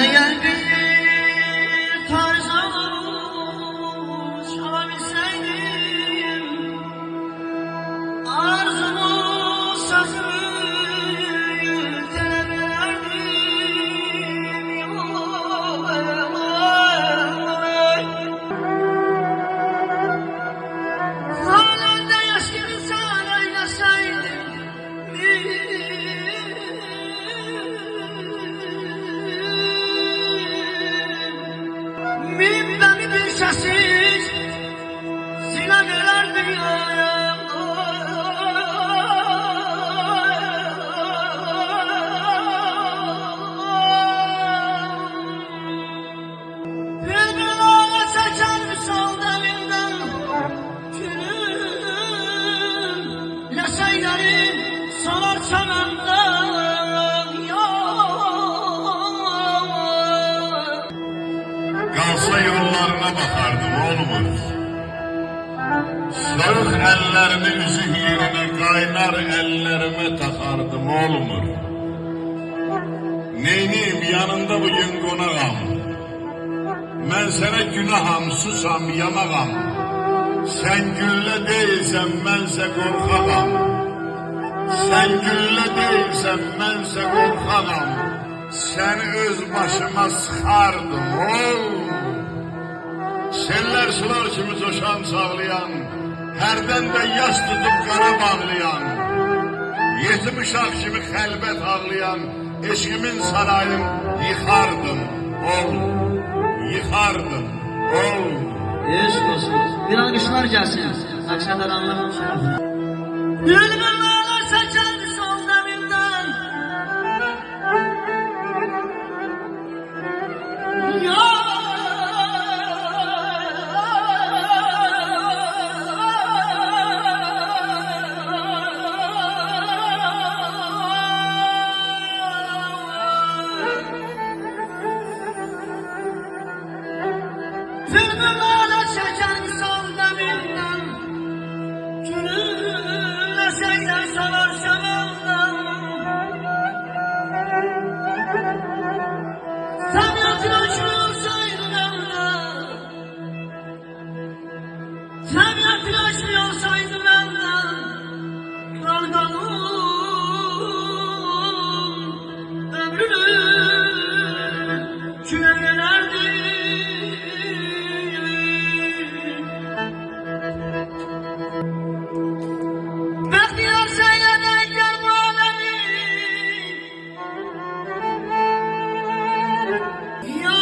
Eğer bir tarzan çalabilseydim, arzumu sözümü yürütebilirdim. Halinde yaşarsan oynasaydım, beni bir sessiz silah neler dünyaya. Bülbüller saçar sol derinden külüm, lasayların solar çanağından Kalsa yollarına bakardım olmur. Soğuk ellerini üzük yerine kaynar ellerime takardım olmur. Neyniyim yanında bugün konağam. Ben sana günaham, susam, yanağam. Sen gülle değilsen bense korkağam. Sen gülle değilsen bense korkağam. Seni öz başıma sıkardım oğlum. Seller sular kimi coşan sağlayan, herden de yaş tutup qara bağlayan, yetim uşaq kimi xəlbət ağlayan, eşkimin sarayın yıxardım oğlum, yıxardım oğlum. Eşk olsun. Bir alkışlar gelsin. Akşamlar anlamış. Bülbüller saçar sol derinden Bülbüller saçar sol derinden külüne seyler salar şamandan. Tabiatın aşmıyorsaydın evden, tabiatın aşmıyorsaydın evden, kardanın ömrünü külegelerdi. Bekliyor seyreden gel bu alemi, ya